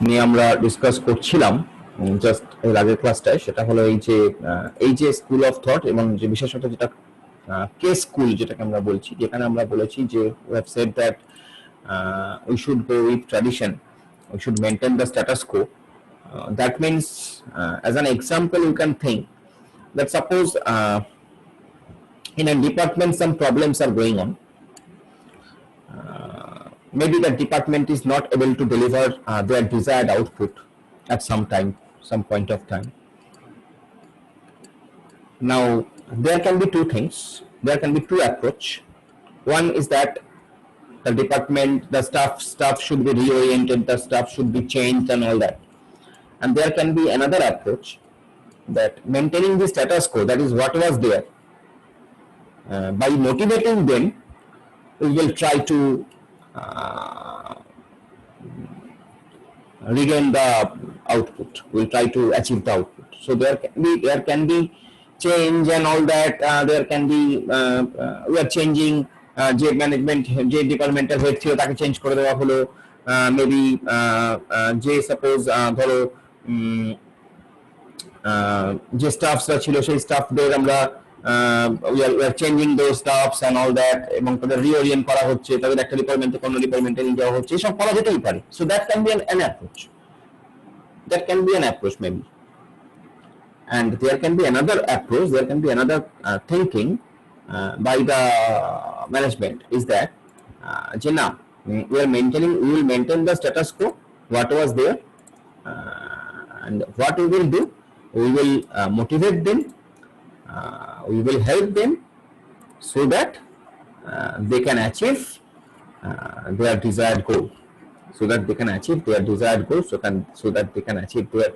নিয়ে আমরা ডিসকাস করছিলাম জাস্ট এর আগের ক্লাসটায়, সেটা হলো এই যে স্কুল অফ থট এবং যে বিশেষত যেটা কে স্কুল যেটাকে আমরা বলছি, যেখানে আমরা বলেছি যে we have said that we should go with tradition, we should maintain the status quo. That means as an example you can think that suppose in a department some problems are going on. Maybe the department is not able to deliver their desired output at some point of time. Now there can be two things, there can be two approach. One is that the department, the staff should be reoriented, the staff should be changed and all that. And there can be another approach, that maintaining the status quo, that is what was there, by motivating them we will try to regain the output, we will try to achieve the output. So there can be change and all that, there can be we are changing যে management, যে ডিপার্টমেন্টের head ছিল তাকে change করে দেওয়া হলো, maybe যে suppose ধরো যে স্টাফসরা ছিল সেই স্টাফদের আমরা we are changing those staffs and all that, এবং তাদের রিওরিয়েন্ট করা হচ্ছে, তাদের একটা ডিপার্টমেন্ট থেকে অন্য ডিপার্টমেন্টে নিয়ে যাওয়া হচ্ছে, এসব করা যেতেই পারে। So that can be an approach, that can be an approach maybe. And there can be another approach, there can be another thinking by the management, is that we will maintain the status quo, what was there, and what we will do, we will motivate them, we will help them so that they can achieve their desired goal, so that they can achieve their desired goals, so that they can achieve their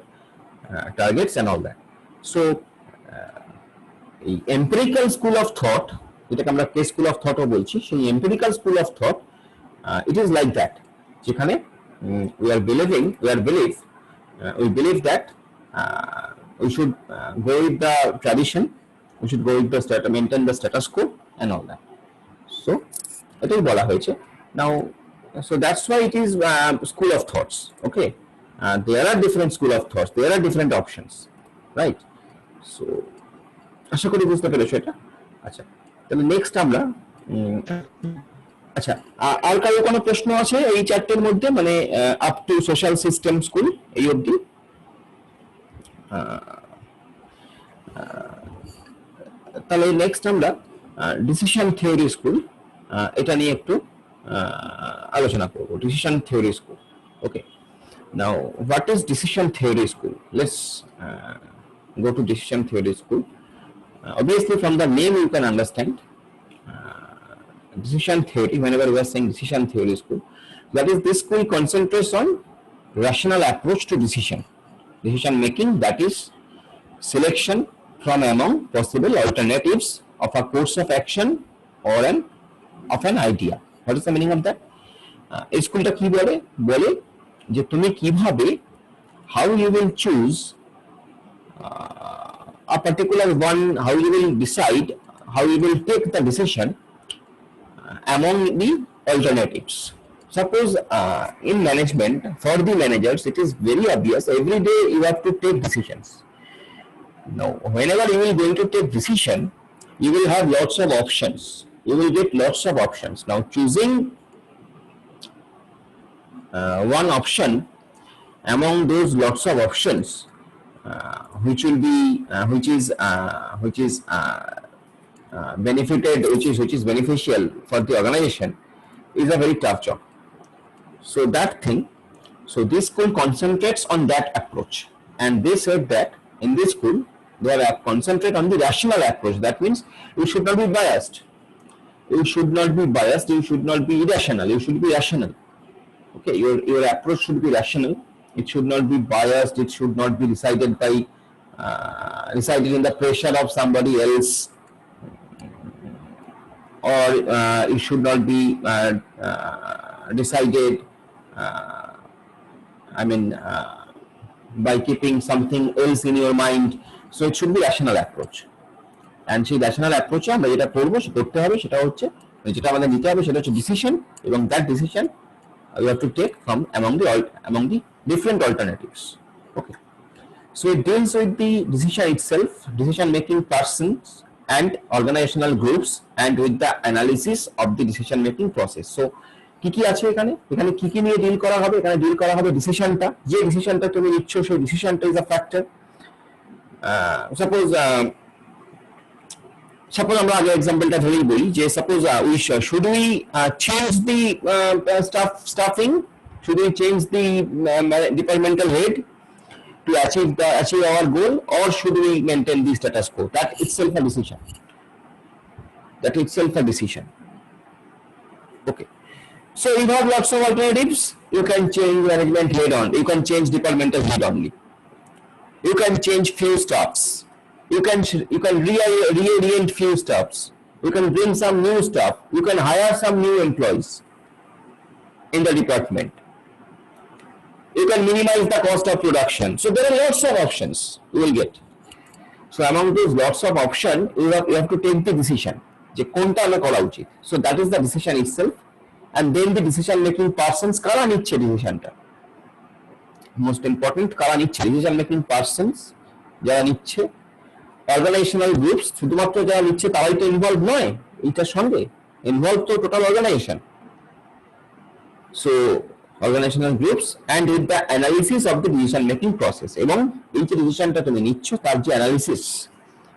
targets and all that. So empirical school of thought, যেটাকে আমরা কে school of থটও বলছি, সেই empirical school of thought, it is like that, যেখানে we believe that we should go with the tradition, we should go with the maintain the status quo and all that. So এটাই বলা হয়েছে। Now so that's why it is school of thoughts. Okay, there are different school of thoughts, there are different options, right? So আশা করি বুঝতে পেরেছো এটা। আচ্ছা, তাহলে next আমরা আচ্ছা, আর কারো কোনো প্রশ্ন আছে এই চ্যাপ্টারের মধ্যে, মানে up to social system school এই অবধি? তাহলে নেক্সট আমরা ডিসিশন থিওরি স্কুল, এটা নিয়ে একটু আলোচনা করব। Decision theory school, okay. Now what is decision theory school? Let's go to decision theory school. Obviously from the name you can understand decision theory, whenever we are saying decision theory school, that is this school concentrates on rational approach to decision making, that is selection from among possible alternatives of a course of action or of an idea. What is the meaning of that? এই স্কুলটা কি বলে যে তুমি কিভাবে, how you will choose a particular one, how you will decide, how you will take the decision among the alternatives. Suppose in management, for the managers it is very obvious, every day you have to take decisions. Now whenever you will going to take decision, you will have lots of options, you will get lots of options. Now choosing one option among those lots of options, which is beneficial for the organization, is a very tough job. So this school concentrates on that approach, and they said that in this school they are concentrate on the rational approach. That means you should not be biased, you should not be irrational, you should be rational. Okay, your approach should be rational, it should not be biased, it should not be decided in the pressure of somebody else, or it should not be decided by keeping something else in your mind. So it should be rational approach, and সেই rational approach আমরা যেটা করতে হবে সেটা হচ্ছে, যেটা আমাদের নিতে হবে সেটা হচ্ছে ডিসিশন, এবং that decision You have to take from among the different alternatives. Okay. So it deals with the decision itself, decision making persons and organizational groups, and with the analysis of the decision making process. So কি আছে এখানে কি নিয়ে deal করা হবে? এখানে deal করা হবে ডিসিশনটা, যে ডিসিশনটা তুমি নিচ্ছ সেই ডিসিশনটা ইজ আ ফ্যাক্টর। সাপোজ আমরা আগে এক্সাম্পলটা ধরেই বলি যে suppose should we change the stuffing, should we change the departmental head to achieve our goal, or should we maintain the status quo? That itself a decision. Okay. So you have lots of alternatives. You can change management head on. You can change departmental head only. You can change few staffs. You can reorient few staffs. You can bring some new staff. You can hire some new employees in the department. You can minimize the cost of production. So there are lots of options you will get. So among those lots of options, you have to take the decision যে কোনটা আমি করা উচিত। So that is the decision itself, and then the decision making persons কারা নিচ্ছে ডিসিশনটা, most important কারা নিচ্ছে decision making persons, যারা নিচ্ছে। অর্গানাইজেশনাল গ্রুপস, শুধুমাত্র যারা নিচ্ছে তারাই তো ইনভলভ নয় এটার সঙ্গে, ইনভলভ তো total organisation. So organizational groups, and with the analysis of the decision making process, এবং এই যে ডিসিশনটা তুমি নিচ্ছ তার যে অ্যানালিসিস।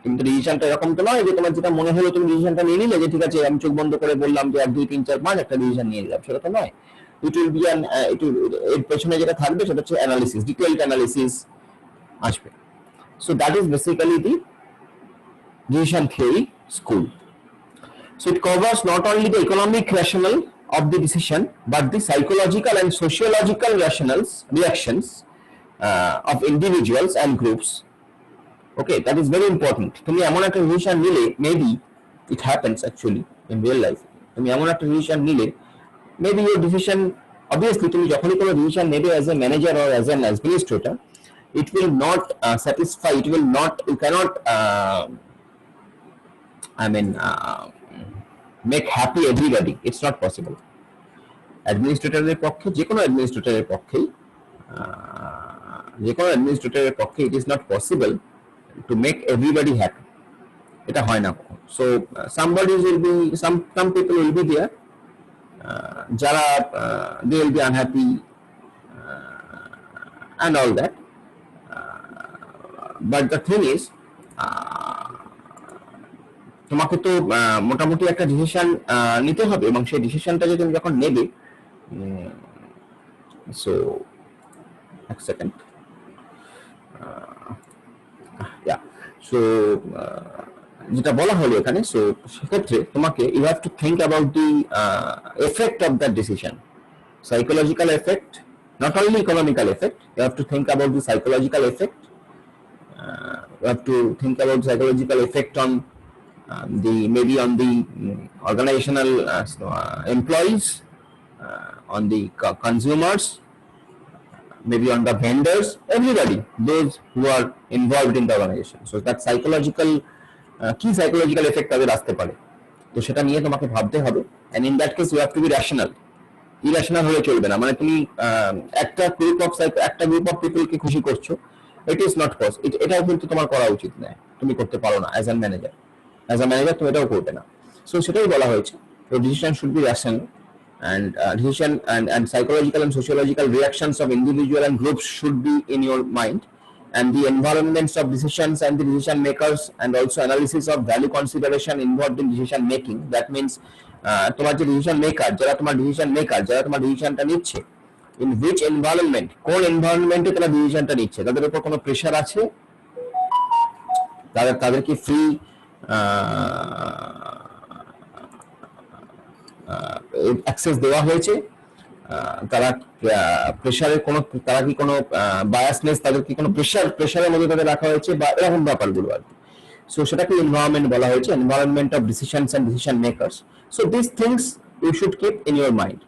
কিন্তু ডিসিশনটা এরকম তো নয় যে তোমার যেটা মনে হলো তুমি ডিসিশনটা নিয়ে নিলে যে ঠিক আছে আমি চোখ বন্ধ করে বললাম যে 1 2 3 4 5 একটা ডিসিশন নিয়ে নিলাম, সেটা তো নয়। ইট উইল বি এর পেছনে যেটা থাকবে সেটা হচ্ছে অ্যানালিসিস, ডিটেইলড অ্যানালিসিস আসবে। So that is basically the decision theory school. So it covers not only the economic rationale of the decision, but the psychological and sociological reactions of individuals and groups. Okay, that is very important. তুমি এমন একটা decision নিলে, maybe it happens actually in real life, তুমি এমন একটা decision নিলে, maybe your decision, obviously তুমি যখনই কোনো ডিসিশন নেবে as a manager or as an administrator, it will not satisfy, it will not, you cannot make happy everybody. It's not possible. অ্যাডমিনিস্ট্রেটরের পক্ষে, যে কোনো অ্যাডমিনিস্ট্রেটরের পক্ষে it is not possible to make everybody happy. এটা হয় না কখনো। So somebody will be, some people will be there যারা they will be unhappy and all that, but the thing is তোমাকে তো মোটামুটি একটা ডিসিশন নিতে হবে, এবং সেই ডিসিশনটা যে তুমি যখন নেবে, সো এক সেকেন্ড, সো যেটা বলা হলো এখানে, সো সেক্ষেত্রে তোমাকে you have to think about the effect of that decision, psychological effect, not only economical effect. You have to think about the psychological effect. You have to think about psychological effect on maybe on the organizational employees, on the consumers, maybe on the vendors, everybody, those who are involved in the organization. So that psychological key psychological effect তাদের আসতে পারে, তো সেটা নিয়ে তোমাকে ভাবতে হবে, and in that case you have to be rational. Irrational হলে চলবে না, মানে তুমি একটা গ্রুপ অফ পিপলকে খুশি করছো, ইট ইজ নট পসিবল, এটাও কিন্তু তোমার করা উচিত নয়, তুমি করতে পারো না অ্যাজ আ ম্যানেজার তুমি এটাও করবে না। সো সেটাই বলা হয়েছে, তো decision should be rational, and decision and psychological and sociological reactions of individual and groups should be in your mind, and the environments of decisions and the decision makers, and also analysis of value consideration involved in decision making. That means তোমার যে decision maker, যারা তোমার ডিসিশনটা নিচ্ছে, in which environment, কোন এনভায়রনমেন্টে তারা ডিসিশনটা নিচ্ছে, তাদের উপর কোনো প্রেশার আছে, তাদের কি ফ্রি অ্যাক্সেস দেওয়া হয়েছে, তারা প্রেশারের তারা কি কোনো বায়াসনেস, তাদের কি কোনো প্রেশারের মধ্যে তাদের রাখা হয়েছে, বা এরকম ব্যাপারগুলো আর কি। সো সেটাকে এনভায়রনমেন্ট বলা হয়েছে, environment of decisions and decision makers. So these things you should keep in your mind.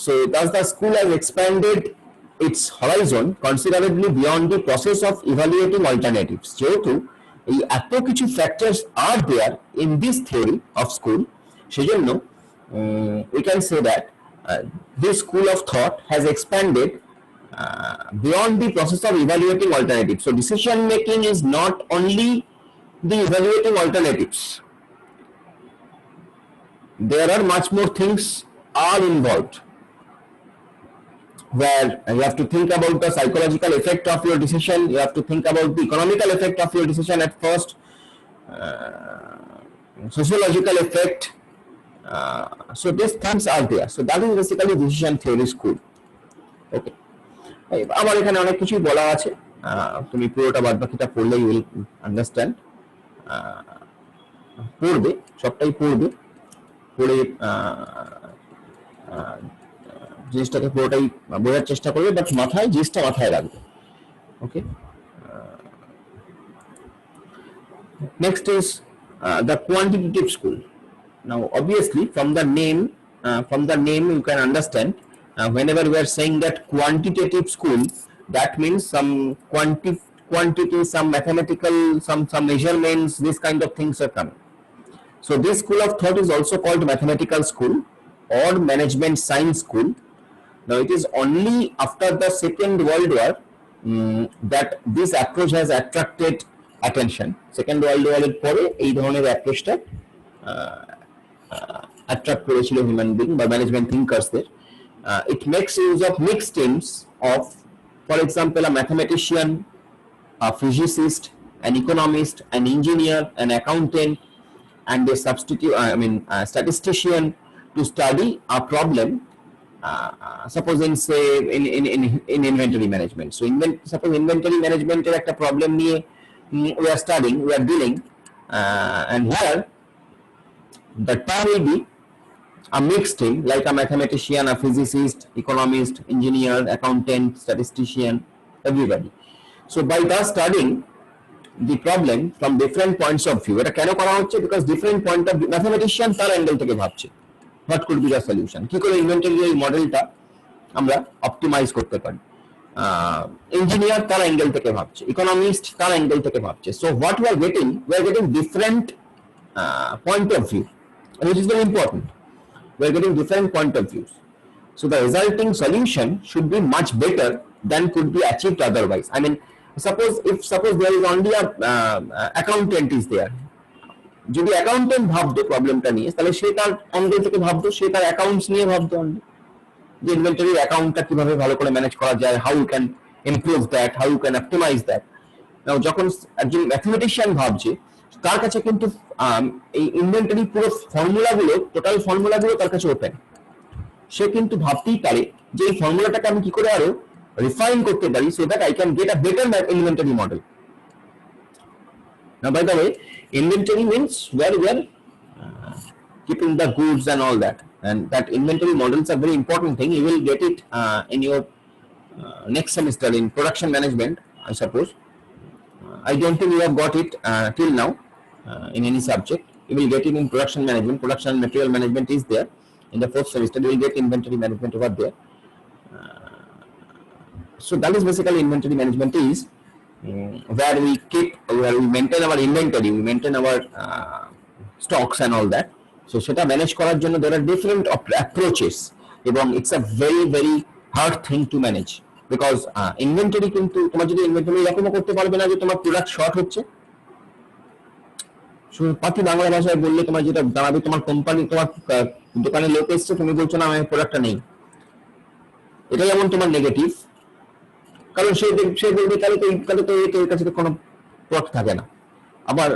So thus the school has expanded its horizon considerably beyond the process of evaluating alternatives. যেহেতু এই এত কিছু factors are there in this theory of school, সেজন্য we can say that this school of thought has expanded beyond the process of evaluating alternatives. So decision making is not only the evaluating alternatives. There are much more things are involved, where you have to think about the psychological effect of your decision, you have to think about the economical effect of your decision at first, sociological effect. So these things are there. So that is basically decision theory school. Okay. আমার এখানে অনেক কিছুই বলা আছে, তুমি পুরোটা বাদ বাকিটা পড়লে ইউ উইল আন্ডারস্ট্যান্ড। পড়বে, সবটাই পড়বে, পড়ে জিনিসটাকে পুরোটাই বোঝার চেষ্টা করবে, বাট মাথায় জিনিসটা মাথায় রাখবে। Okay, next is the quantitative school. Now obviously from the name you can understand, whenever we are saying that quantitative school, that means some quantity, some mathematical, some measurements, this kind of things are coming. So this school of thought is also called mathematical school or management science school. Now it is only after the Second World War that this approach has attracted attention. Second World War এর পরে এই ধরনের অ্যাপ্রোচটা attract করেছিল human being বা management থিঙ্কার্সদের। It makes use of mixed teams of, for example, a mathematician, a physicist, an economist, an engineer, an accountant, and a statistician to study a problem. Suppose in say in inventory management. So suppose inventory management এর একটা problem নিয়ে we are studying, we are dealing, and here the term will be a mixed team, like a mathematician, a physicist, economist, engineer, accountant, statistician, everybody. So by thus studying the problem from different points of view, এটা কেন করা হচ্ছে? Because different point of view, mathematician তার angle থেকে ভাবছে what could be the solution, কি করে inventory এই মডেলটা আমরা অপটিমাইজ করতে পারি। ইঞ্জিনিয়ার তার অ্যাঙ্গেল থেকে ভাবছে, ইকোনমিস্ট তার অ্যাঙ্গেল থেকে ভাবছে। So what we are getting different point of view, and which is very important. We are getting different point of views. So the resulting solution should be much better than could be achieved otherwise. I mean, suppose there is only a accountant is there. যদি accountant ভাবতো প্রবলেমটা নিয়ে, তাহলে সে তার angle থেকে ভাবতো, সে তার accounts নিয়ে ভাবতো, যে ইনভেন্টরি অ্যাকাউন্টটা কিভাবে ভালো করে ম্যানেজ করা যায়, how you can improve that, how you can optimise that. Now যখন একজন ম্যাথমেটিশিয়ান ভাবছে, তার কাছে কিন্তু এই ইনভেন্টরি পুরো ফর্মুলাগুলো, টোটাল ফর্মুলাগুলো তার কাছে ওপেন। সে কিন্তু ভাবতেই পারে যে এই ফর্মুলাটাকে আমি কি করে আরো রিফাইন করতে পারি, so that I can get a better inventory model. Now, by the way, inventory means where we are keeping the goods and all that, and that inventory models are very important thing. You will get it in your next semester in production management, I suppose. I don't think you have got it till now in any subject. You will get it in production management. Production material management is there in the fourth semester. You will get inventory management over there. So that is basically inventory management is where we maintain our inventory, we maintain our stocks and all that. So সেটা manage করার জন্য there are different approaches, এবং it's a very very hard thing to manage, because inventory কিন্তু তোমার যদি inventory এরকমও করতে পারবে না যে তোমার প্রোডাক্ট শর্ট হচ্ছে। পাতি বাংলা ভাষায় বললে তোমার যেটা দাঁড়াবে, তোমার কোম্পানি, তোমার দোকানে লোক এসছে, তুমি বলছো না আমার প্রোডাক্টটা নেই, এটাই যেমন তোমার নেগেটিভ। কারণ সে বলবে তাহলে তো এর কাছে তো কোনো প্রোডাক্ট থাকে না। আবার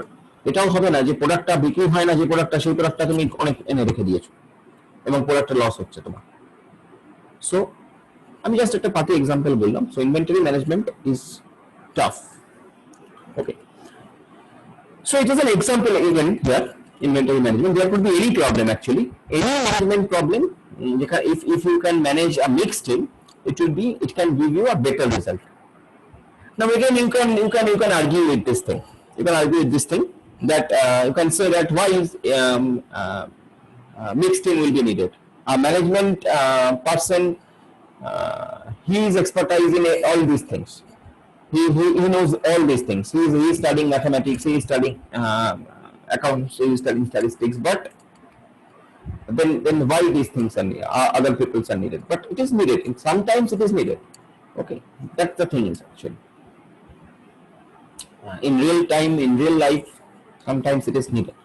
এটাও হবে না যে প্রোডাক্টটা বিক্রি হয় না, যে প্রোডাক্টটা, সেই প্রোডাক্টটা তুমি অনেক এনে রেখে দিয়েছো এবং প্রোডাক্টটা লস হচ্ছে তোমার। সো আমি জাস্ট একটা পাতি এক্সাম্পল বললাম। So inventory management is tough. Okay, so it is an example even here inventory management. There could be any problem actually, any management problem. If you can manage a mixed team, it can give you a better result. Now again you can argue with this thing. You can argue with this thing that you can say that why is mixed team will be needed. A management person, he is expertise in all these things. He knows all these things. He is studying mathematics. He is studying accounts. He is studying statistics. But then why these things are other people's are needed? But it is needed. Sometimes it is needed. Okay, that's the thing is actually. In real time, in real life, sometimes it is needed.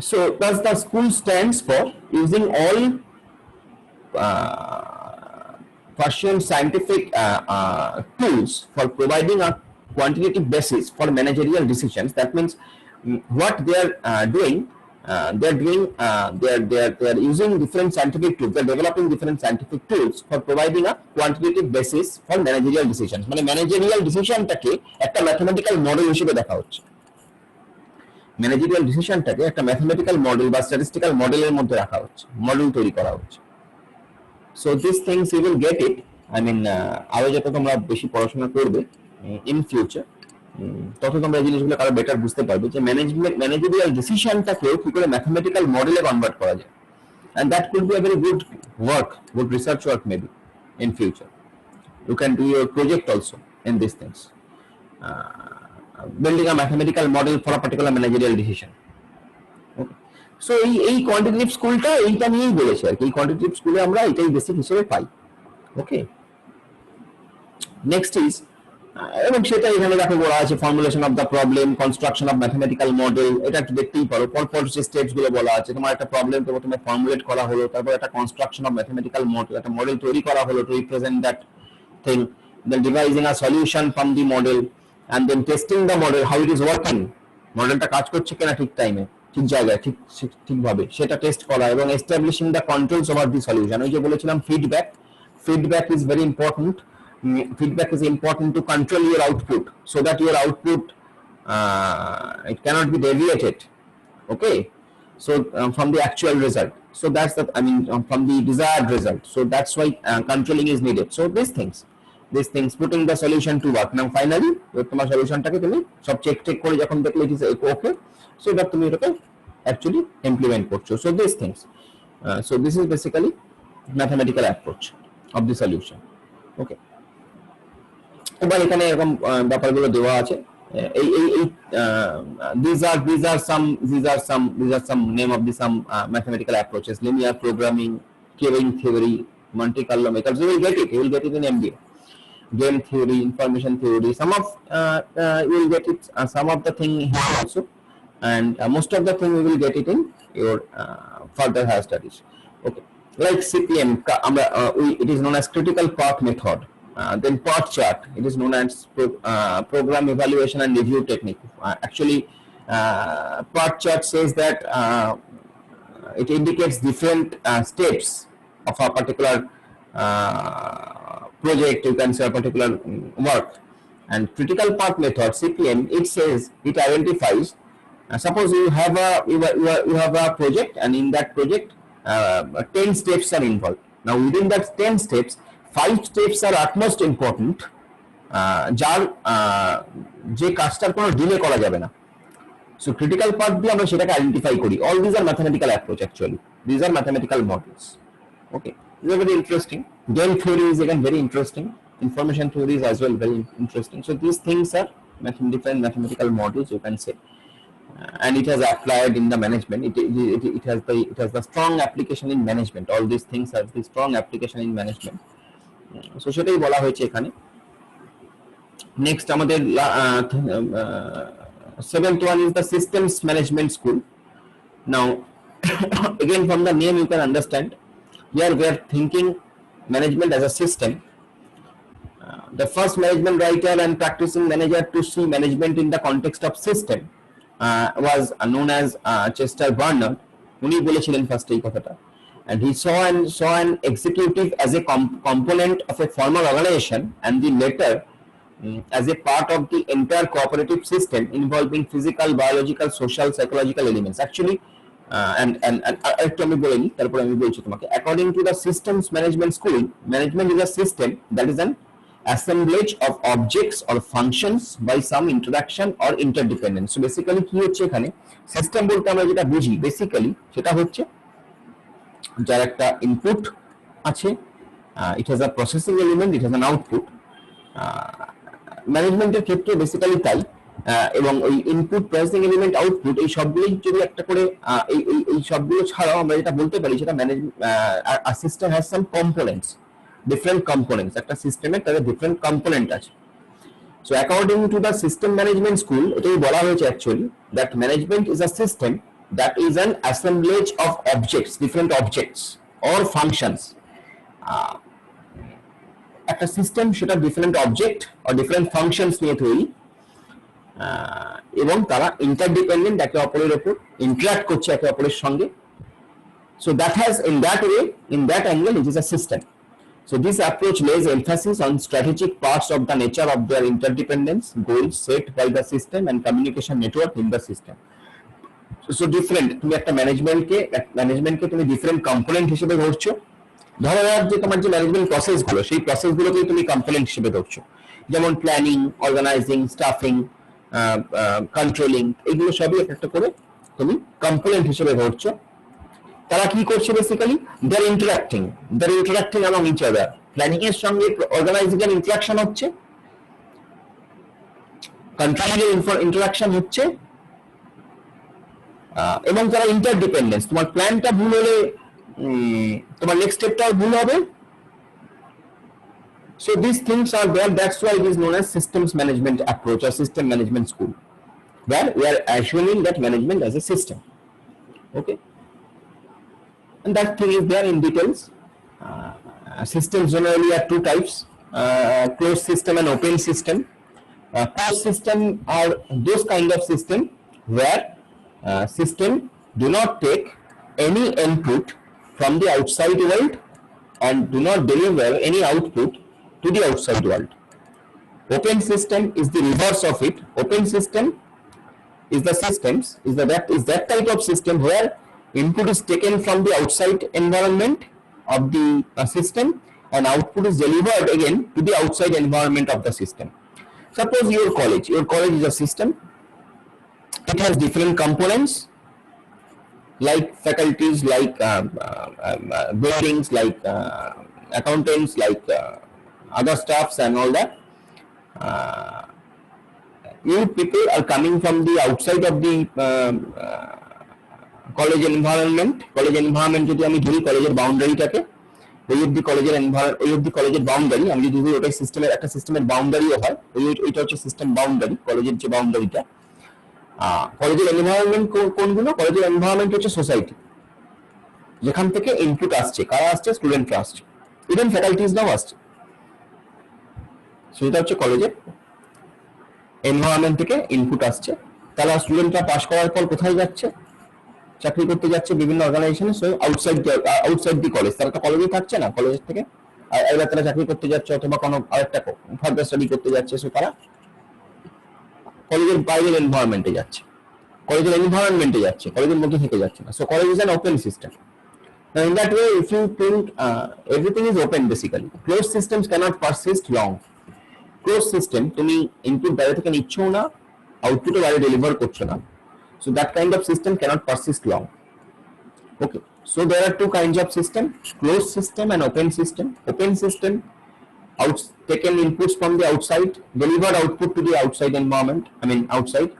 So thus the school stands for using all Persian scientific tools for providing a quantitative basis for managerial decisions. That means what they are doing, they are using different scientific tools. They are developing different scientific tools for providing a quantitative basis for managerial decisions. মানে managerial decisionটাকে একটা mathematical model হিসেবে দেখা হচ্ছে। Managerial ডিসিশনটাকে একটা mathematical model বা statistical মডেলের মধ্যে রাখা হচ্ছে, মডেল তৈরি করা হচ্ছে। So this things you will get it, I mean আরো যত তোমরা বেশি পড়াশোনা করবে ইন ফিউচার, তত তোমরা এই জিনিসগুলো আরো বেটার বুঝতে পারবে যে ম্যানেজারিয়াল ডিসিশনটাকেও কি করে ম্যাথমেটিক্যাল মডেলে কনভার্ট করা যায়। And that could be a very good work, good research work maybe in future. You can do your project also in these things. Building a mathematical model for a particular managerial decision. Okay. So এই quantitative স্কুলটা এইটা নিয়েই বলেছে আর কি, এই quantitative স্কুলে আমরা এটাই বেসিক হিসেবে পাই। ওকে, নেক্সট ইজ, এবং সেটা এখানে দেখো বলা আছে formulation of the problem, construction of mathematical model, এটা একটু দেখতেই পারো। পরপর যে স্টেপস গুলো বলা আছে, তোমার একটা প্রবলেম তো প্রথমে ফর্মুলেট করা হলো, তারপর একটা কনস্ট্রাকশন অফ ম্যাথমেটিক্যাল মডেল, একটা মডেল তৈরি করা হলো to represent that thing, then devising a solution from the model, and then testing the model how it is working, মডেলটা কাজ করছে কিনা ঠিক টাইমে, ঠিক জায়গায়, ঠিকভাবে সেটা টেস্ট করা, এবং establishing the controls over the solution. ওই যে বলেছিলাম feedback is very important. Feedback is important to control your output so that your output it cannot be deviated, okay, so from the actual result. So that's the, I mean, from the desired result. So that's why controlling is needed. So these things putting the solution to work. Now finally তোমার সলিউশনটাকে তুমি সব check করে যখন দেখলে it is okay, so that তুমি এটাকে actually implement করছো। So these things, so this is basically mathematical approach of the solution. Okay, এবার এখানে এরকম ব্যাপারগুলো দেওয়া আছে। these are some name of the some mathematical approaches: linear programming, K-ring theory, Monte Carlo methods. You will get it in MBA. Game theory, information theory, some of you will get it, some of the thing here also, and most of the thing you will get it in your further higher studies. Okay, like CPM, it is known as critical path method. Then path chart, it is known as program evaluation and review technique. Actually, path chart says that it indicates different steps of a particular project, you can say a particular work. And critical path method, CPM, it says, it identifies, suppose you have a project, and in that project 10 steps are involved. Now within that 10 steps, 5 steps are utmost important, যার যে কাজটার কোনো delay করা যাবে না। So critical path দিয়ে আমরা সেটাকে আইডেন্টিফাই করি। All these are mathematical approach actually. These are mathematical models. Okay, these are very interesting. Game theory is again very interesting. Information theory is as well very interesting. So these things are different mathematical models, you can say, and it has applied in the management. It has the strong application in management. All these things have the strong application in management. So সেটাই বলা হয়েছে এখানে। Next আমাদের seventh one is the systems management school. Now again from the name you can understand, here we are thinking management as a system. The first management writer and practicing manager to see management in the context of system was known as Chester Barnard. উনি বলেছিলেন first এই কথাটা, and he saw an executive as a component of a formal organization, and the latter as a part of the entire cooperative system involving physical, biological, social, psychological elements. Actually, and একটু আমি বলে নিই, তারপরে আমি বলছি তোমাকে। According to the systems management school, management is a system that is an assemblage of objects or functions by some interaction or interdependence. So basically কি হচ্ছে এখানে, সিস্টেম বলতে আমরা যেটা বুঝি বেসিক্যালি সেটা হচ্ছে যার একটা ইনপুট আছে, it has a processing element, it has an output. ম্যানেজমেন্টের ক্ষেত্রে বেসিক্যালি তাই, এবং ওই ইনপুট, প্রসেসিং এলিমেন্ট, আউটপুট, এই সবগুলোই যদি একটা করে এই সবগুলো ছাড়াও আমরা যেটা বলতে পারি সেটা system has some components, different components. একটা সিস্টেমের তাদের ডিফারেন্ট কম্পোনেন্ট আছে। So according to the system management school, এটাই বলা হয়েছে actually that management is a system that is an assemblage of objects, different objects or functions. একটা system সেটা different object or different functions নিয়ে তৈরি, এবং তারা ইন্টারডিপেন্ডেন্ট, একে অপরের উপর ইন্টারঅ্যাক্ট করছে একে অপরের সঙ্গে। So that has, in that way, in that angle, it is a system. So this approach lays emphasis on strategic parts of the nature of their interdependence, goals set by the system and communication network in the system. So different, তুমি একটা ম্যানেজমেন্টকে তুমি different component হিসেবে ধরছো। ধরো যে তোমার যে management প্রসেসগুলো, সেই প্রসেসগুলোকেই তুমি কম্পোনেন্ট হিসেবে ধরছো, যেমন প্ল্যানিং, অর্গানাইজিং, স্টাফিং, কন্ট্রোলিং, এগুলো সবই একটা করে তুমি কম্পোনেন্ট হিসেবে ধরছো। তারা কি করছে basically, they're interacting among each other. Planning এর সঙ্গে অর্গানাইজিং এর ইন্টারাকশন হচ্ছে, কন্ট্রোলিং এর ইন্টারাকশন হচ্ছে, এবং তারা ইন্টারডিপেন্ডেন্স। তোমার প্ল্যানটা ভুল হলে তোমার নেক্সট স্টেপটাও ভুল হবে। So these things are there, that's why it is known as systems management approach or system management school, where we are assuming that management as a system. Okay, and that thing is there in details. Systems generally are two types, closed system and open system. Closed system are those kind of system where system do not take any input from the outside world and do not deliver any output to the outside world. Open system is the reverse of it. Open system is that type of system where input is taken from the outside environment of the system and output is delivered again to the outside environment of the system. Suppose your college is a system. It has different components like faculties, like buildings, like accountants, like other staffs and all that. You people are coming from the outside of the college environment যদি আমি ধরি কলেজের বাউন্ডারিটাকে, এই অবধি কলেজের boundary, আমি যদি ধরি ওটাই একটা সিস্টেমের বাউন্ডারিও হয়, ওইটা হচ্ছে সিস্টেম বাউন্ডারি, কলেজের যে বাউন্ডারিটা। কলেজের এনভায়রনমেন্ট কোনগুলো? কলেজের এনভায়রনমেন্ট হচ্ছে সোসাইটি, যেখান থেকে ইনপুট আসছে, কারা আসছে? স্টুডেন্টরা আসছে, ইভেন ফ্যাকাল্টিজরাও আসছে। সেটা হচ্ছে কলেজের এনভায়রনমেন্ট থেকে ইনপুট আসছে। তাহলে স্টুডেন্টরা পাস করার পর কোথায় যাচ্ছে? চাকরি করতে যাচ্ছে বিভিন্ন অর্গানাইজেশনে। সো আউটসাইড দি কলেজ, তারা তো কলেজেই থাকছে না, কলেজ থেকে এবার তারা চাকরি করতে যাচ্ছে অথবা কোনো আরেকটা ফার্দার স্টাডি করতে যাচ্ছে। সো তারা কলেজের বাইরের এনভায়রনমেন্টে যাচ্ছে, কলেজের মধ্যে থেকে যাচ্ছে না। So college is an open system. In that way, if you think everything is open basically, closed systems cannot persist long. Closed system, তুমি ইনপুট বাইরে থেকে নিচ্ছো না, আউটপুটও বাইরে ডেলিভার করছো না। So that kind of system cannot persist long. Okay, so there are two kinds of system: closed system and open system. Open system, taken inputs from the outside, delivered output to the outside environment, outside.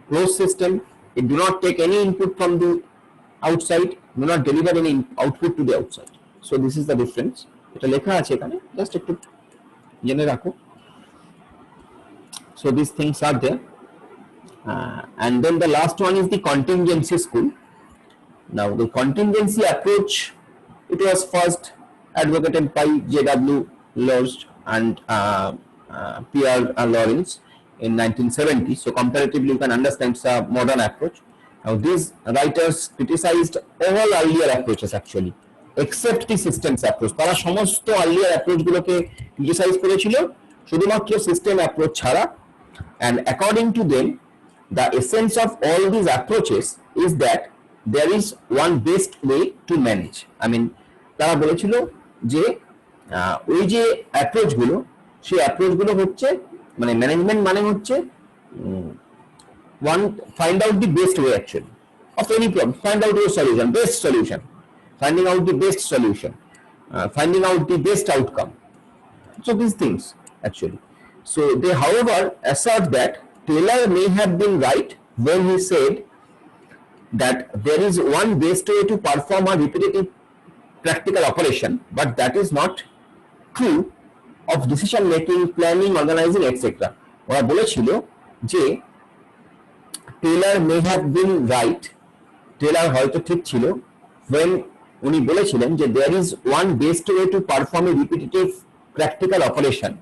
Closed system, it do not take any input from the outside, do not deliver any output to the outside. So this is the difference. এটা লেখা আছে এখানে, just একটু জেনে রাখো। So these things are there. And then the last one is the contingency school. Now the contingency approach, it was first advocated by J.W. Lorsch and Pierre Lawrence in 1970. So comparatively you can understand it's a modern approach. Now these writers criticized all earlier approaches actually, except the systems approach. তারা সমস্ত earlier approach গুলোকে criticize করেছিল, শুধুমাত্র system approach ছাড়া। And according to them, the essence of all these approaches is that there is one best way to manage. তারা বলেছিল যে ওই যে অ্যাপ্রোচ গুলো, সেই অ্যাপ্রোচ গুলো হচ্ছে ম্যানেজমেন্ট হচ্ছে find out the best way actually of any problem, find out your solution, best solution, finding out the best solution, finding out the best outcome. So these things actually. So they however assert that Taylor may have been right when he said that there is one best way to perform a repetitive practical operation, but that is not true of decision making, planning, organizing, etc. ওরা বলেছিল যে Taylor may have been right, Taylor হয়তো ঠিক ছিল when উনি বলেছিলেন যে there is one best way to perform a repetitive practical operation,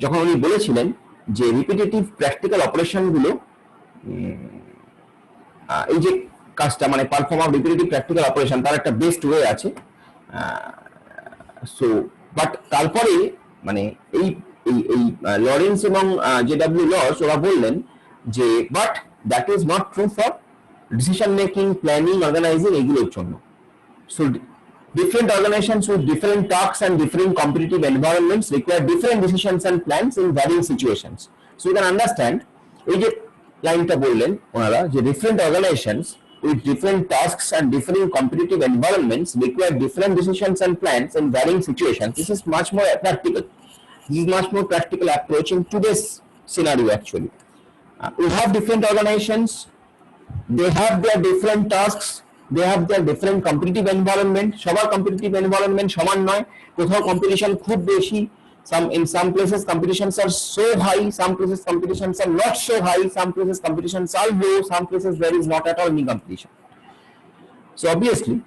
যখন উনি বলেছিলেন যে রিপিটেটিভ প্র্যাকটিক্যাল অপারেশন গুলো এই যে কাজটা মানে perform of repetitive practical operation তার একটা বেস্ট ওয়ে আছে। সো বাট তারপরে মানে এই এই এই লরেন্স এবং জেডব্লিউ লস ওরা বললেন যে but that is not true for decision making, planning, organising এগুলোর জন্য। সো different organizations with different tasks and different competitive environments require different decisions and plans in varying situations. So you can understand এই যে লাইনটা বললেন ওনারা যে different organizations with different tasks and different competitive environments require different decisions and plans in varying situations. This is much more practical. This is much more practical approach in today's scenario actually. We have different organizations, they have their different tasks, they have their different competitive environment. সবার competitive environment সমান নয়, কোথাও competition খুব বেশি, in some places competitions are so high, some places competitions are not so high, some places competitions are low, some places there is not at all any competition. So obviously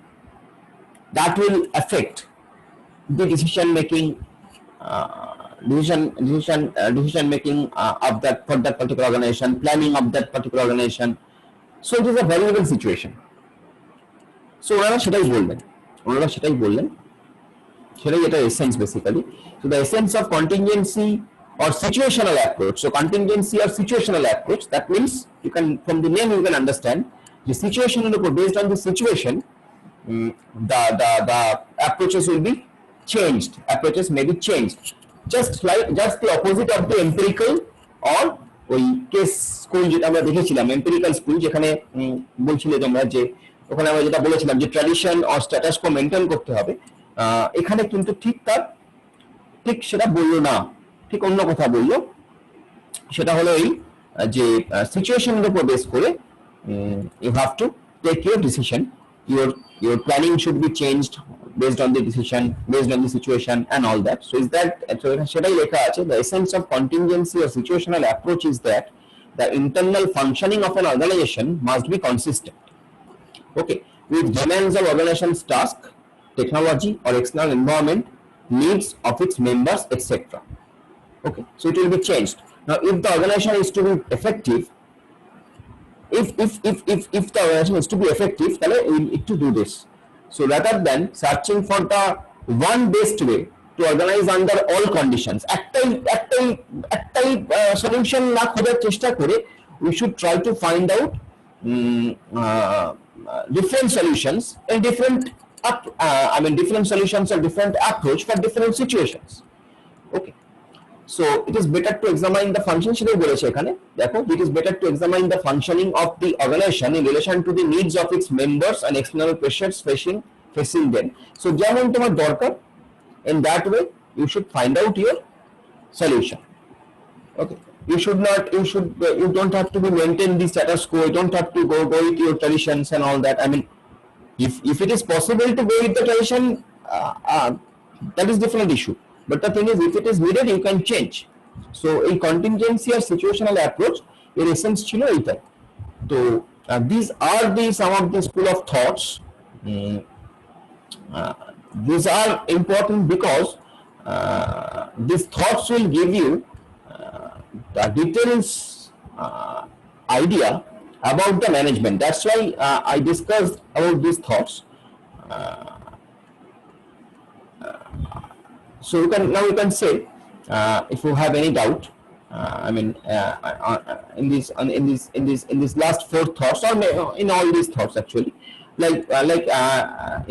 that will affect the decision making of that for that particular organization, planning of that particular organization. So it is a variable situation. So ওনারা সেটাই বললেন, সেটাই এটা essence basically. So the essence of contingency or situational approach. So contingency or situational approach, that means you can, from the name you can understand the situation based on the situation, the approaches will be changed. Approaches may be changed. Just the opposite of the empirical or ওই case school যেটা আমরা দেখেছিলাম, empirical school, যেখানে বলছিলে তোমরা যে ওখানে আমরা যেটা বলেছিলাম যে tradition or status co maintain করতে হবে, এখানে কিন্তু ঠিক সেটা বললো না, ঠিক অন্য কথা বললো। সেটা হলো এই যে সিচুয়েশনের উপর বেস করে you have to take your decision, your planning should be changed based on the decision, based on the situation and all that. So is that সেটাই লেখা আছে, the essence of contingency or situational approach is that the internal functioning of an organization must be consistent, okay, with demands of organization's task, technology or external environment, needs of its members, etc. Okay, so it will be changed. Now if the organization is to be effective, if the organization is to be effective, then we need to do this. So rather than searching for the one best way to organize under all conditions, একটাই solution না খোঁজার চেষ্টা করে, we should try to find out different solutions and different solutions or different approach for different situations. Okay, so it is better to examine the function, সেটাই বলেছে এখানে দেখো, it is better to examine the functioning of the organization in relation to the needs of its members and external pressures facing them. So যেমন তোমার দরকার, in that way you should find out your solution. Okay, you don't have to be maintain the status quo, you don't have to go with your traditions and all that. I mean, if it is possible to go with the tradition, that is different issue, but the thing is if it is needed you can change. So a contingency or situational approach in essence chilo এইটাই। So these are some of the school of thoughts. These are important because these thoughts will give you the details idea about the management. That's why I discussed about these thoughts. So you can say if you have any doubt, I mean in this last 4 thoughts or in all these thoughts actually,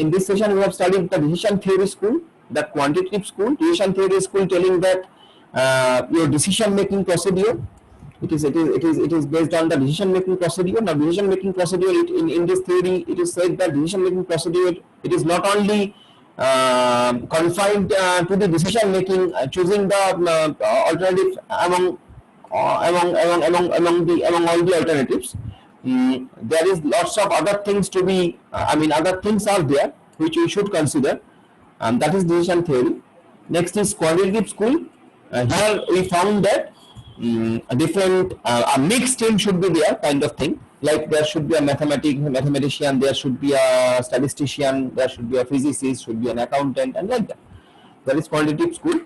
in this session we have studied the decision theory school, the quantitative school, decision theory school, telling that your decision making procedure, it is based on the decision making procedure. Now decision making procedure, in this theory it is said that decision making procedure, it is not only confined to the decision making, choosing the alternative among among all the alternatives. There is lots of other things to be, other things are there which we should consider, and that is decision theory. Next is qualitative school. Here we found that a different, a mixed team should be there, kind of thing. Like there should be a mathematician, there should be a statistician, there should be a physicist, should be an accountant, and like that. That is qualitative school.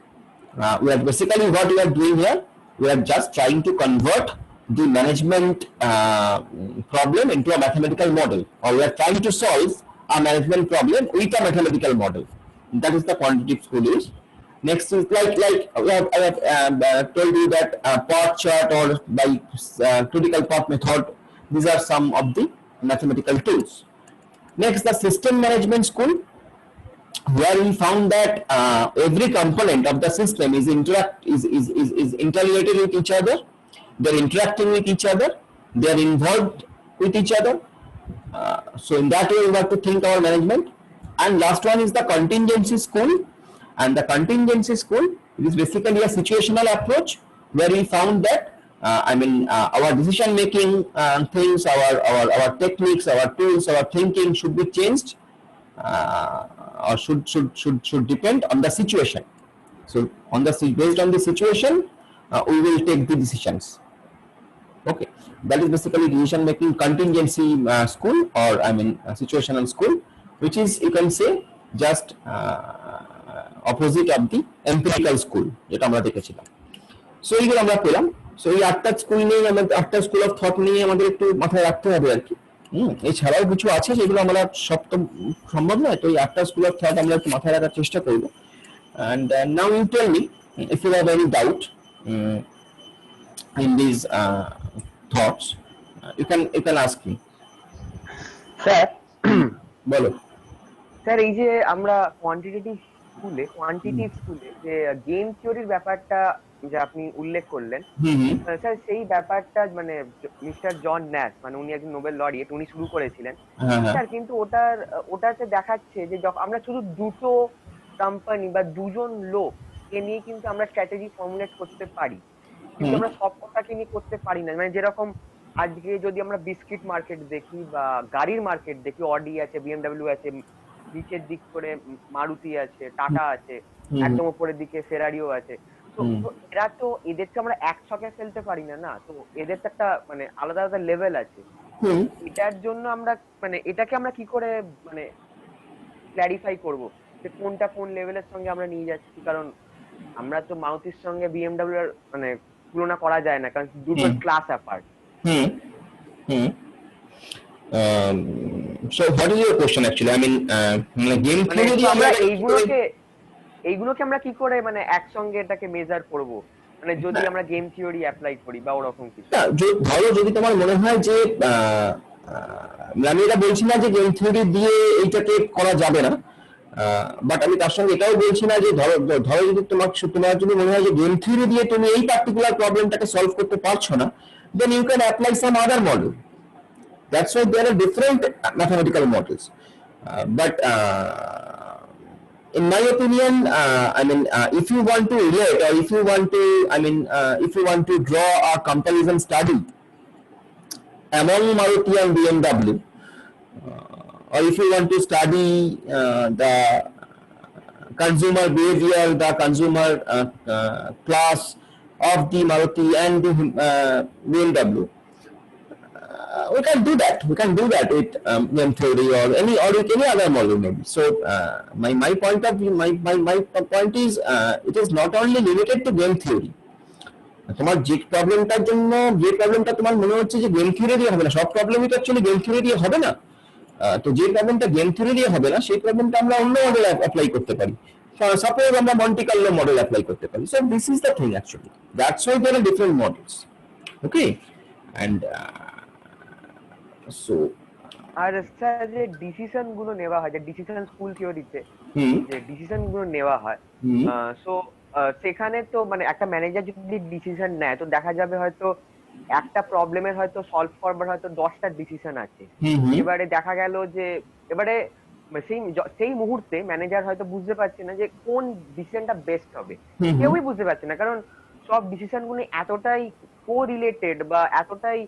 We are basically, what we are doing here, we are just trying to convert the management problem into a mathematical model, or we are trying to solve a management problem with a mathematical model. That is the quantitative school is. Next is like I have told you that path chart or by critical path method. These are some of the mathematical tools. Next, the system management school, where we found that every component of the system is interrelated with each other. They're interacting with each other. They are involved with each other. So in that way, we have to think our management. And last one is the contingency school. And the contingency school is basically a situational approach, where we found that our decision making things, our techniques, our tools, our thinking should be changed, or should depend on the situation. So based on the situation, we will take the decisions. Okay, that is basically decision making contingency school, or situational school, which is, you can say, just opposite of the empirical school যেটা আমরা দেখেছিলাম। So এইগুলো আমরা পেলাম। So এই 8টা school নিয়ে, আমাদের 8টা school of thought নিয়ে আমাদের একটু মাথায় রাখতে হবে আর কি। এছাড়াও কিছু আছে যেগুলো আমরা সব তো সম্ভব নয়, তো এই 8টা স্কুল অফ থট আমরা একটু মাথায় রাখার চেষ্টা করব। And now you tell me if you have any doubt in these thoughts, you can ask me. Sir বলো। স্যার, এই যে আমরা কোয়ান্টিটিভ স্কুলে যে গেম থিওরির ব্যাপারটা যে আপনি উল্লেখ করলেন, স্যার সেই ব্যাপারটা মানে মিস্টার জন ন্যাশ, মানে উনি একজন নোবেল লরিয়েট, উনি শুরু করেছিলেন স্যার। কিন্তু ওটাতে দেখাচ্ছে যে যখন আমরা শুধু দুটো কোম্পানি বা দুজন লোককে নিয়ে কিন্তু আমরা স্ট্র্যাটেজি ফর্মুলেট করতে পারি, কিন্তু আমরা সব কথাকে নিয়ে করতে পারি না। মানে যেরকম আজকে যদি আমরা বিস্কিট মার্কেট দেখি বা গাড়ির মার্কেট দেখি, অডি আছে, বিএমডব্লিউ আছে, নিচের দিক করে মারুতি আছে, টাটা আছে, একদম উপরের দিকে ফেরারিও আছে। তো এরা তো, এদেরকে আমরা এক ছকে ফেলতে পারি না, না তো এদের তো একটা মানে আলাদা আলাদা লেভেল আছে। এটার জন্য আমরা মানে এটাকে আমরা কি করে মানে ক্ল্যারিফাই করব যে কোনটা কোন লেভেলের সঙ্গে আমরা নিয়ে যাচ্ছি? কারণ আমরা তো মারুতির সঙ্গে বিএমডব্লিউ এর মানে তুলনা করা যায় না, কারণ দুটো class apart. So what is your question actually? Game theory আমরা এইগুলোকে আমরা কি করে মানে একসঙ্গে এটাকে মেজার করব, মানে যদি আমরা গেম থিওরি অ্যাপ্লাই করি বা ওরকম কিছু? ধরো যদি তোমার মনে হয় যে আমি এটা বলছি না যে গেম থিওরি দিয়ে এইটাকে করা যাবে না, বাট আমি তার সঙ্গে এটাও বলছি না যে ধরো যদি তোমার যদি মনে হয় যে গেম থিওরি দিয়ে তুমি এই পার্টিকুলার প্রবলেমটাকে সলভ করতে পারছো না, then you can apply some other model. That's why there are different mathematical models. But in my opinion, if you want to relate, or if you want to draw a comparison study among Maruti and BMW, or if you want to study the consumer behavior, the consumer class of the Maruti and the BMW, we can do that. We can do that with game theory or with any other model maybe. So my point of view, my point is, it is not only limited to game theory. তোমার যে প্রবলেমটার জন্য, যে প্রবলেমটা তোমার মনে হচ্ছে যে game theory দিয়ে হবে না, সব প্রবলেমই তো অ্যাকচুয়ালি গেম থিওরি দিয়ে হবে না। তো যে প্রবলেমটা গেম থিওরি দিয়ে হবে না, সেই প্রবলেমটা আমরা অন্য মডেল অ্যাপ্লাই করতে পারি। সাপোজ আমরা মন্টি কার্লো মডেল অ্যাপ্লাই করতে পারি। So this is the thing actually, that's why there are different models. Okay, and so আর স্যার যে ডিসিশন গুলো নেওয়া হয়, যে ডিসিশন স্কুল থিওরিতে যে ডিসিশন গুলো নেওয়া হয়, সো সেখানে তো মানে একটা ম্যানেজার যদি ডিসিশন নেয়, তো দেখা যাবে হয়তো একটা প্রবলেমের হয়তো সলভ করবার হয়তো 10টা ডিসিশন আছে। এবারে দেখা গেল যে এবারে সেই মুহূর্তে ম্যানেজার হয়তো বুঝতে পারছে না যে কোন ডিসিশনটা বেস্ট হবে, কেউই বুঝতে পারছে না, কারণ সব ডিসিশন গুলো এতটাই কোরিলেটেড বা এতটাই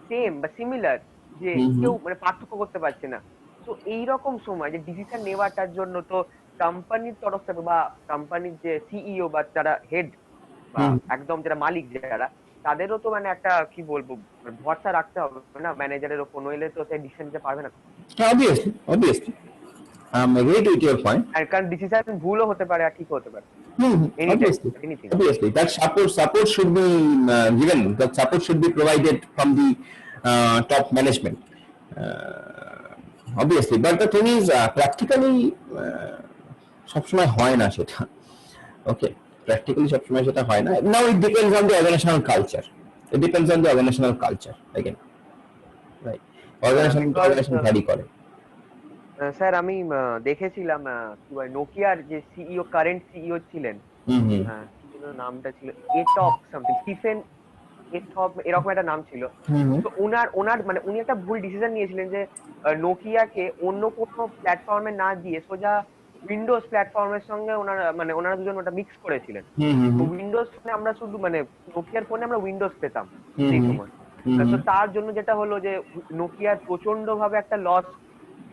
সেম বা সিমিলার যে কেউ মানে পার্থক্য করতে পারছে না। তো এইরকম সময় যে ডিসিশন নেওয়াটার জন্য তো কোম্পানির তরফ থেকে বা কোম্পানির যে সিইও বা যারা হেড বা একদম যারা মালিক যারা, তাদেরও তো মানে একটা কি বলবো মানে ভরসা রাখতে হবে না ম্যানেজারের ওপর, নইলে তো সে ডিসিশন নিতে পারবে না। Obviously. I agree with your point. আর কারণ ডিসিশন ভুলও হতে পারে আর ঠিক হতে পারে, any time Obviously, anything. obviously, that support should be given. That support should be provided from the top management. Obviously, but the thing is, practically, সবসময় হয় না সেটা। Okay, practically সবসময় সেটা হয় না। Now it depends on the organizational culture. It depends on the organizational culture again, right? Organization to because organization vary করে। Sir আমি দেখেছিলাম কি বলে নোকিয়ার যে সিইও কারেন্ট সিইও ছিলেন, হুম। কি যেন নামটা ছিল, এটপ সামথিং, স্টিফেন এটপ এরকম একটা নাম ছিল। তো ওনার ওনার মানে উনি একটা ভুল ডিসিশন নিয়েছিলেন যে নোকিয়াকে অন্য কোনো প্ল্যাটফর্মে না দিয়ে সোজা উইন্ডোজ প্ল্যাটফর্মের সঙ্গে ওনারা দুজন ওটা মিক্স করেছিলেন। তো উইন্ডোজ ফোনে আমরা শুধু মানে নোকিয়ার ফোনে আমরা উইন্ডোজ পেতাম সেই সময়। তো তার জন্য যেটা হলো যে নোকিয়ার প্রচন্ড ভাবে একটা লস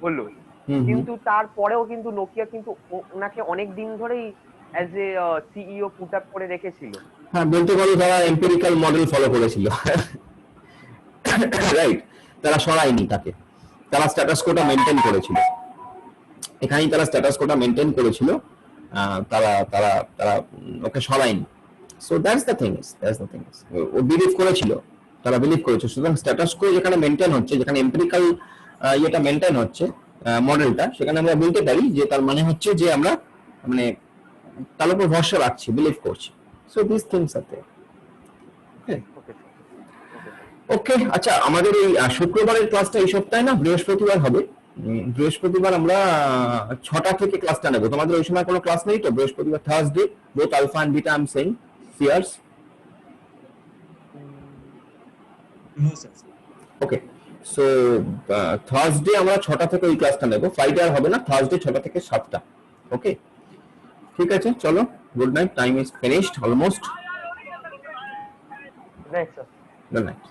হলো। কিন্তু তারপরেও কিন্তু নোকিয়া কিন্তু ওনাকে অনেক দিন ধরেই as a CEO put up করে রেখেছিল। হ্যাঁ, বলতে পারো তারা এম্পিরিক্যাল মডেল ফলো করেছিল, রাইট? তারা সরায়নি তাকে, তারা স্ট্যাটাস কোটা মেনটেন করেছিল। এখানেই তারা স্ট্যাটাস কোটা মেনটেন করেছিল, তারা তারা তারা ওকে সরায়নি। সো দ্যাটস দ্য থিংস, ও বিলিভ করেছিল, তারা বিলিভ করেছে। সুতরাং স্ট্যাটাস কো যেখানে মেনটেন হচ্ছে, যেখানে এম্পিরিক্যাল ইয়েটা মেনটেন হচ্ছে মডেলটা, সেখানে আমরা বলতে পারি যে তার মানে হচ্ছে যে আমরা মানে তার উপর ভরসা রাখছি, বিলিভ করছি। So this things are there. Okay sir, okay sir. Okay, আচ্ছা, আমাদের এই শুক্রবারের ক্লাসটা এই সপ্তাহে না, বৃহস্পতিবার হবে। বৃহস্পতিবার আমরা 6টা থেকে ক্লাসটা নেব। তোমাদের ওই সময় কোনো ক্লাস নেই তো? বৃহস্পতিবার, Thursday, both alpha and beta I am saying fierce. No, sir. Okay, so Thursday আমরা 6টা থেকে ওই ক্লাসটা নেব। ফ্রাইডে আর হবে না, থার্সডে 6টা থেকে 7টা। ওকে, ঠিক আছে, চলো, good night, time is finished almost. Right sir. Good night.